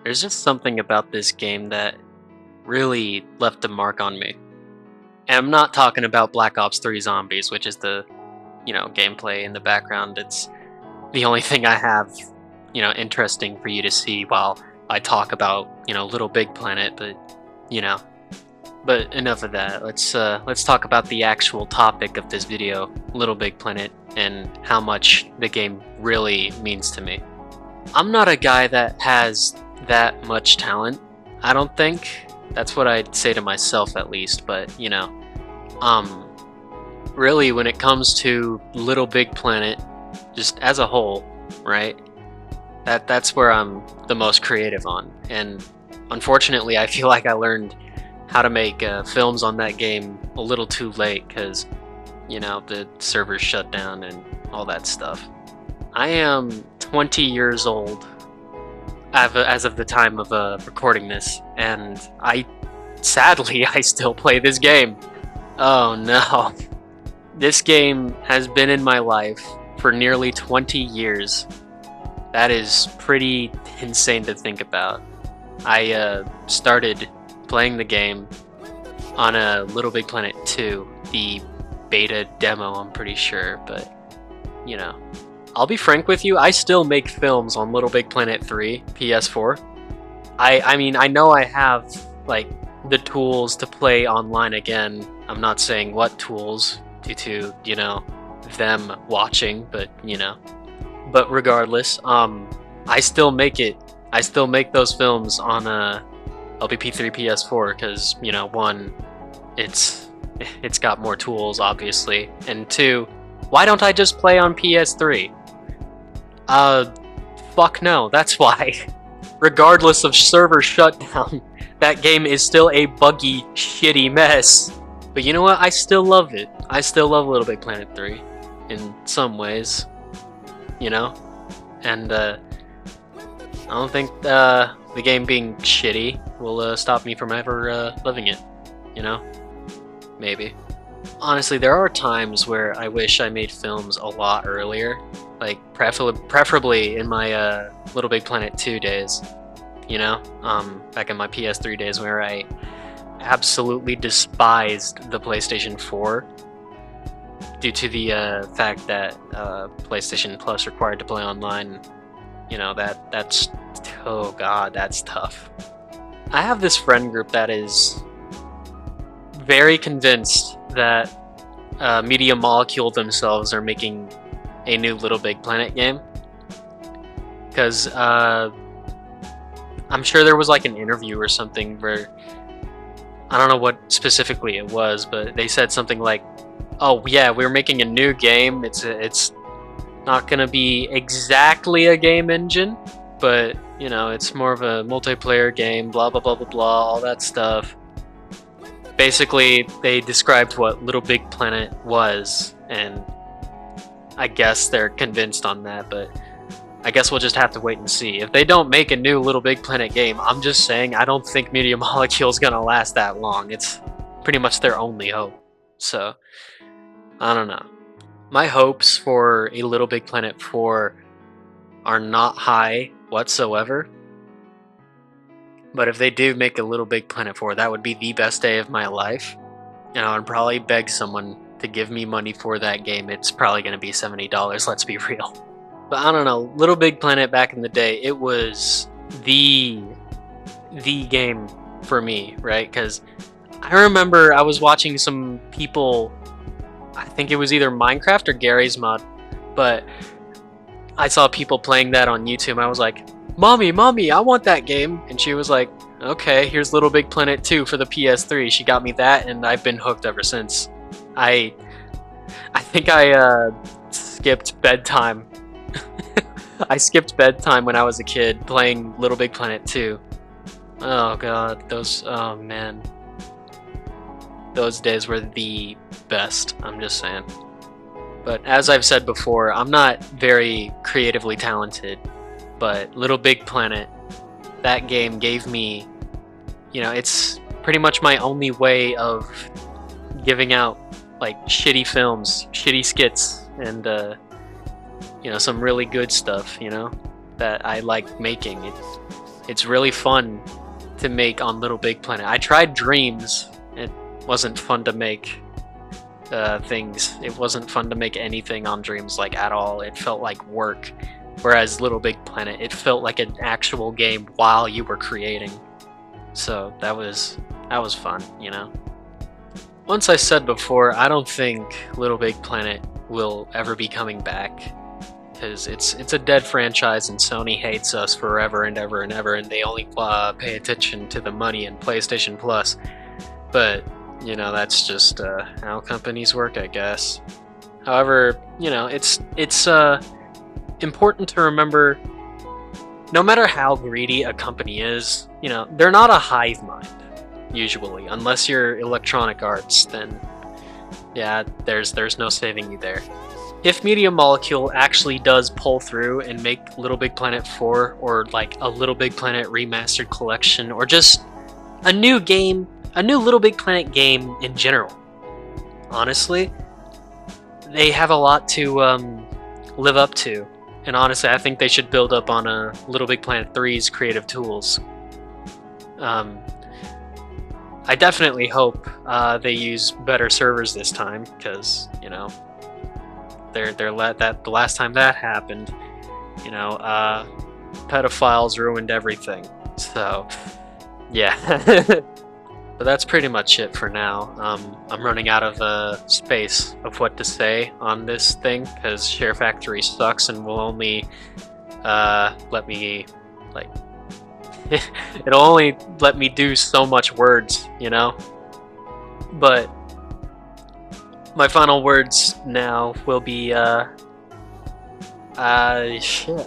There's just something about this game that really left a mark on me. And I'm not talking about Black Ops 3 Zombies, which is the, gameplay in the background. It's the only thing I have, interesting for you to see while I talk about, Little Big Planet, you know, but enough of that. Let's talk about the actual topic of this video, Little Big Planet, and how much the game really means to me. I'm not a guy that has that much talent, I don't think. That's what I'd say to myself at least, but um really when it comes to Little Big Planet, just as a whole, right? That's where I'm the most creative on. And unfortunately, I feel like I learned how to make films on that game a little too late because, the servers shut down and all that stuff. I am 20 years old as of the time of recording this, and sadly, I still play this game. Oh no. This game has been in my life for nearly 20 years. That is pretty insane to think about. I started playing the game on a Little Big Planet 2, the beta demo, I'm pretty sure, but I'll be frank with you, I still make films on Little Big Planet 3 PS4. I mean, I know I have like the tools to play online again. I'm not saying what tools due to, them watching, but but regardless, I still make it. I still make those films on LBP3 PS4 because one, it's got more tools obviously, and two, why don't I just play on PS3? Fuck no, that's why. Regardless of server shutdown, that game is still a buggy, shitty mess. But you know what? I still love it. I still love Little Big Planet 3 in some ways, and I don't think the game being shitty will stop me from ever loving it, maybe. Honestly, there are times where I wish I made films a lot earlier, like preferably in my Little Big Planet 2 days, back in my PS3 days where I absolutely despised the PlayStation 4 due to the fact that PlayStation Plus required to play online. That's oh god, that's tough. I have this friend group that is very convinced that Media Molecule themselves are making a new Little Big Planet game, because I'm sure there was like an interview or something where, I don't know what specifically it was, but they said something like, oh yeah, we're making a new game, it's not gonna be exactly a game engine, but it's more of a multiplayer game, blah blah blah blah blah, all that stuff. Basically, they described what Little Big Planet was, and I guess they're convinced on that, but I guess we'll just have to wait and see. If they don't make a new Little Big Planet game, I'm just saying I don't think Media Molecule's gonna last that long. It's pretty much their only hope. So, I don't know. My hopes for a Little Big Planet 4 are not high whatsoever. But if they do make a Little Big Planet 4, that would be the best day of my life. And I would probably beg someone to give me money for that game. It's probably going to be $70, let's be real. But I don't know, Little Big Planet back in the day, it was the game for me, right? Because I remember I was watching some people, I think it was either Minecraft or Gary's Mod, but I saw people playing that on YouTube. I was like, Mommy, I want that game. And she was like, okay, here's Little Big Planet 2 for the PS3. She got me that, and I've been hooked ever since. I think I skipped bedtime. I skipped bedtime when I was a kid playing Little Big Planet 2. Oh god, oh man. Those days were the best, I'm just saying. But as I've said before, I'm not very creatively talented, but Little Big Planet, that game gave me, it's pretty much my only way of giving out like shitty films, shitty skits, and some really good stuff, that I like making. It's really fun to make on Little Big Planet. I tried Dreams. It wasn't fun to make things. It wasn't fun to make anything on Dreams like at all. It felt like work. Whereas Little Big Planet, it felt like an actual game while you were creating. So that was fun, you know. Once I said before, I don't think Little Big Planet will ever be coming back because it's a dead franchise and Sony hates us forever and ever and ever, and they only pay attention to the money and PlayStation Plus. But you know that's just how companies work, I guess. However, you know it's important to remember. No matter how greedy a company is, you know they're not a hive mind usually, unless you're Electronic Arts. Then yeah, there's no saving you there. If Media Molecule actually does pull through and make Little Big Planet 4 or like a Little Big Planet remastered collection or just a new game, a new Little Big Planet game in general, honestly, they have a lot to live up to. And honestly, I think they should build up on a Little Big Planet 3's creative tools. Um, I definitely hope they use better servers this time, because you know the last time that happened, you know, pedophiles ruined everything. So yeah, but that's pretty much it for now. I'm running out of space of what to say on this thing because Share Factory sucks and will only let me like it'll only let me do so much words, you know. But my final words now will be shit,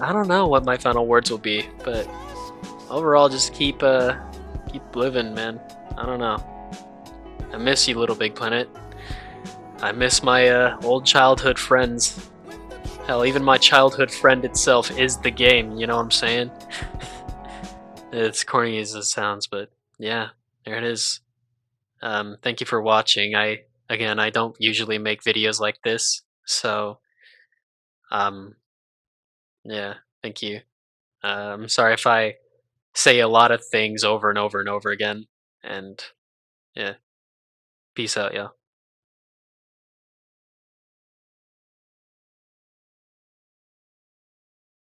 I don't know what my final words will be, but overall just keep living, man. I don't know. I miss you, Little Big Planet. I miss my old childhood friends. Hell, even my childhood friend itself is the game, you know what I'm saying? It's corny as it sounds, but yeah, there it is. Thank you for watching. I don't usually make videos like this, so um, yeah, thank you. I'm sorry if I say a lot of things over and over and over again, and yeah, peace out, y'all.